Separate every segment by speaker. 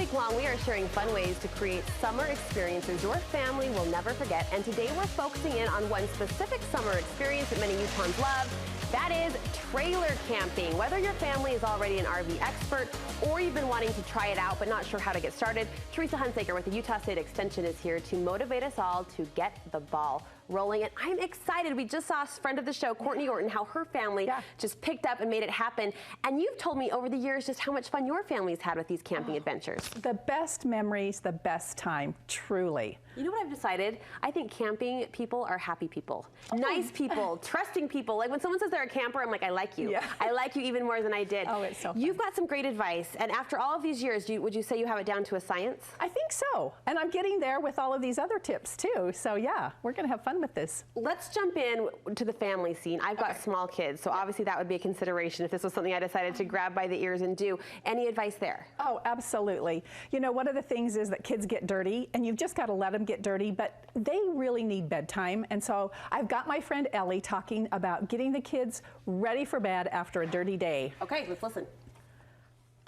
Speaker 1: week long, we are sharing fun ways to create summer experiences your family will never forget. And today we're focusing in on one specific summer experience that many Utahns love. That is trailer camping. Whether your family is already an RV expert or you've been wanting to try it out but not sure how to get started, Teresa Hunsaker with the Utah State Extension is here to motivate us all to get the ball rolling. And I'm excited. We just saw a friend of the show, Courtney Orton, how her family just picked up and made it happen. And you've told me over the years just how much fun your family's had with these camping adventures.
Speaker 2: The best memories, the best time, truly.
Speaker 1: You know what I've decided? I think camping people are happy people. Nice people, trusting people. Like when someone says they're a camper, I'm like, I like you.
Speaker 2: Yeah.
Speaker 1: I like you even more than I did.
Speaker 2: Oh, it's so fun.
Speaker 1: You've got some great advice. And after all of these years, would you say you have it down to a science?
Speaker 2: I think so. And I'm getting there with all of these other tips too. So yeah, we're going to have fun with this.
Speaker 1: Let's jump in to the family scene. I've got small kids, so obviously that would be a consideration if this was something I decided to grab by the ears and do. Any advice there?
Speaker 2: Oh, absolutely. You know, one of the things is that kids get dirty, and you've just got to let them get dirty, but they really need bedtime. And so I've got my friend Ellie talking about getting the kids ready for bed after a dirty day.
Speaker 1: Okay, let's listen.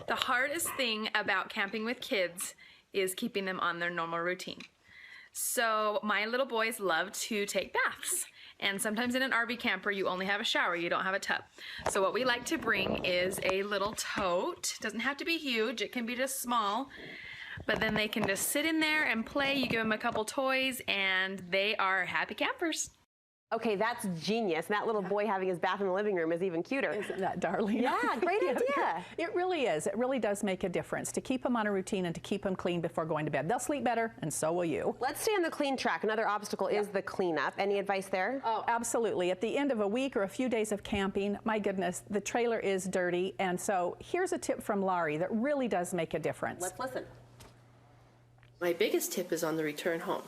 Speaker 3: The hardest thing about camping with kids is keeping them on their normal routine. So my little boys love to take baths. And sometimes in an RV camper, you only have a shower, you don't have a tub. So what we like to bring is a little tote. Doesn't have to be huge, it can be just small. But then they can just sit in there and play. You give them a couple toys and they are happy campers.
Speaker 1: Okay, that's genius. And that little boy having his bath in the living room is even cuter.
Speaker 2: Isn't that darling?
Speaker 1: Yeah, great idea.
Speaker 2: It really is. It really does make a difference to keep them on a routine and to keep them clean before going to bed. They'll sleep better, and so will you.
Speaker 1: Let's stay on the clean track. Another obstacle is the cleanup. Any advice there?
Speaker 2: Oh, absolutely. At the end of a week or a few days of camping, my goodness, the trailer is dirty. And so here's a tip from Laurie that really does make a difference.
Speaker 1: Let's listen.
Speaker 4: My biggest tip is on the return home.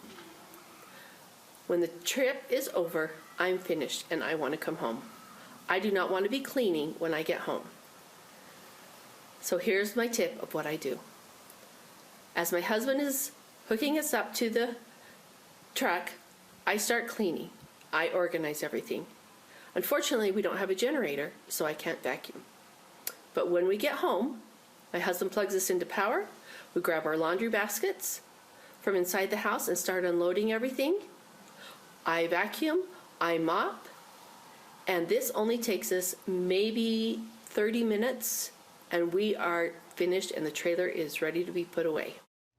Speaker 4: When the trip is over, I'm finished and I want to come home. I do not want to be cleaning when I get home. So here's my tip of what I do. As my husband is hooking us up to the truck, I start cleaning. I organize everything. Unfortunately, we don't have a generator, so I can't vacuum. But when we get home, my husband plugs us into power. We grab our laundry baskets from inside the house and start unloading everything. I vacuum, I mop, and this only takes us maybe 30 minutes, and we are finished and the trailer is ready to be put away.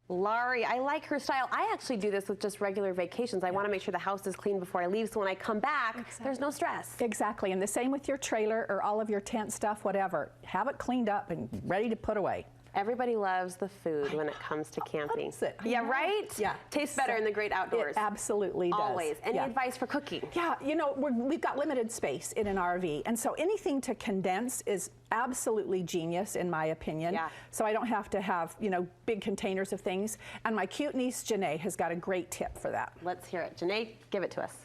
Speaker 1: Laurie, I like her style. I actually do this with just regular vacations. I want to make sure the house is clean before I leave, so when I come back, there's no stress.
Speaker 2: Exactly, and the same with your trailer or all of your tent stuff, whatever. Have it cleaned up and ready to put away.
Speaker 1: Everybody loves the food when it comes to camping. Yeah, right?
Speaker 2: Yeah.
Speaker 1: Tastes better in the great outdoors.
Speaker 2: It absolutely does.
Speaker 1: Always. Any advice for cooking?
Speaker 2: Yeah, you know, we've got limited space in an RV, and so anything to condense is absolutely genius, in my opinion.
Speaker 1: Yeah.
Speaker 2: So I don't have to have, you know, big containers of things. And my cute niece, Janae, has got a great tip for that.
Speaker 1: Let's hear it. Janae, give it to us.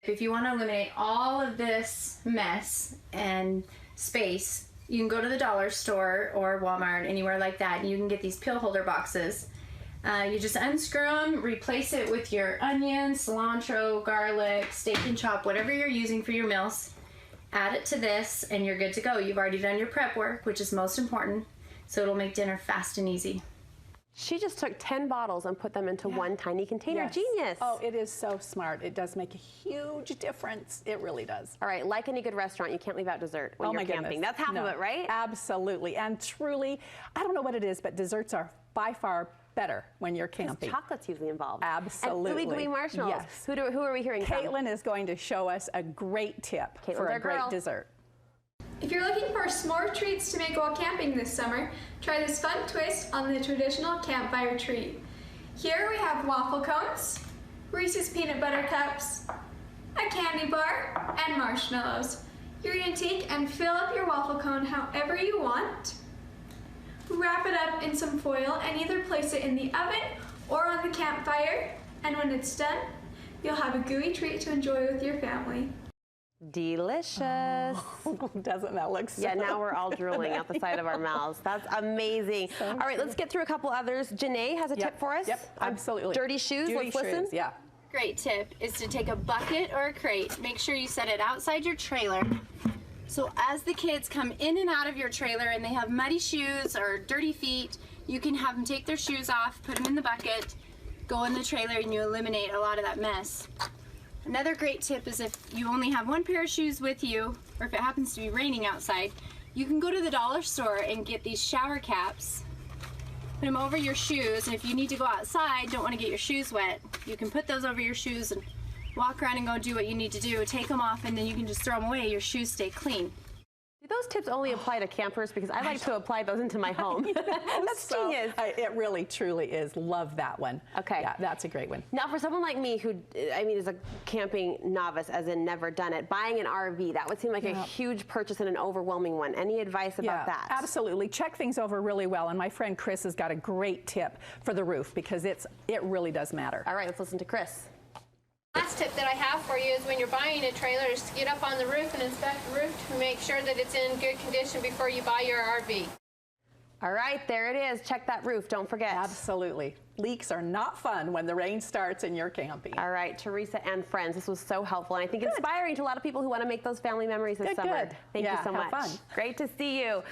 Speaker 5: If you want to eliminate all of this mess and space, you can go to the dollar store or Walmart, anywhere like that, and you can get these pill holder boxes. You just unscrew them, replace it with your onions, cilantro, garlic, steak and chop, whatever you're using for your meals. Add it to this and you're good to go. You've already done your prep work, which is most important, so it'll make dinner fast and easy.
Speaker 1: She just took 10 bottles and put them into one tiny container.
Speaker 2: Yes.
Speaker 1: Genius.
Speaker 2: Oh, it is so smart. It does make a huge difference. It really does.
Speaker 1: All right, like any good restaurant, you can't leave out dessert when you're camping.
Speaker 2: Goodness.
Speaker 1: That's half of it, right?
Speaker 2: Absolutely. And truly, I don't know what it is, but desserts are by far better when you're camping.
Speaker 1: Chocolate's usually involved.
Speaker 2: Absolutely.
Speaker 1: And ooey gooey marshmallows.
Speaker 2: Yes.
Speaker 1: Who are we hearing from?
Speaker 2: Caitlin is going to show us a great tip for a great dessert.
Speaker 6: If you're looking for s'more treats to make while camping this summer, try this fun twist on the traditional campfire treat. Here we have waffle cones, Reese's peanut butter cups, a candy bar, and marshmallows. You're going to take and fill up your waffle cone however you want, wrap it up in some foil, and either place it in the oven or on the campfire, and when it's done, you'll have a gooey treat to enjoy with your family.
Speaker 1: Delicious.
Speaker 2: Oh, doesn't that look so
Speaker 1: Yeah, now we're all drooling out the side of our mouths. That's amazing. All right, let's get through a couple others. Janae has a tip for us.
Speaker 2: Yep, absolutely.
Speaker 1: Dirty shoes, let's listen.
Speaker 2: Yeah.
Speaker 5: Great tip is to take a bucket or a crate. Make sure you set it outside your trailer So as the kids come in and out of your trailer and they have muddy shoes or dirty feet, you can have them take their shoes off, put them in the bucket, go in the trailer, and you eliminate a lot of that mess. Another great tip is if you only have one pair of shoes with you, or if it happens to be raining outside, you can go to the dollar store and get these shower caps, put them over your shoes, and if you need to go outside, don't want to get your shoes wet, you can put those over your shoes and walk around and go do what you need to do, take them off, and then you can just throw them away. Your shoes stay clean.
Speaker 1: Do those tips only apply to campers? Because I like to apply those into my home. That's genius.
Speaker 2: It really, truly is. Love that one.
Speaker 1: Okay.
Speaker 2: Yeah, that's a great one.
Speaker 1: Now, for someone like me who, I mean, is a camping novice, as in never done it, buying an RV, that would seem like a huge purchase and an overwhelming one. Any advice about that?
Speaker 2: Absolutely. Check things over really well. And my friend Chris has got a great tip for the roof because it really does matter.
Speaker 1: All right, let's listen to Chris.
Speaker 7: Last tip that I have for you is when you're buying a trailer is to get up on the roof and inspect the roof to make sure that it's in good condition before you buy your RV.
Speaker 1: All right, there it is. Check that roof. Don't forget.
Speaker 2: Absolutely. Leaks are not fun when the rain starts and you're camping.
Speaker 1: All right, Teresa and friends, this was so helpful and I think inspiring to a lot of people who want to make those family memories this summer.
Speaker 2: Good.
Speaker 1: Thank you so much.
Speaker 2: Have fun.
Speaker 1: Great to see you.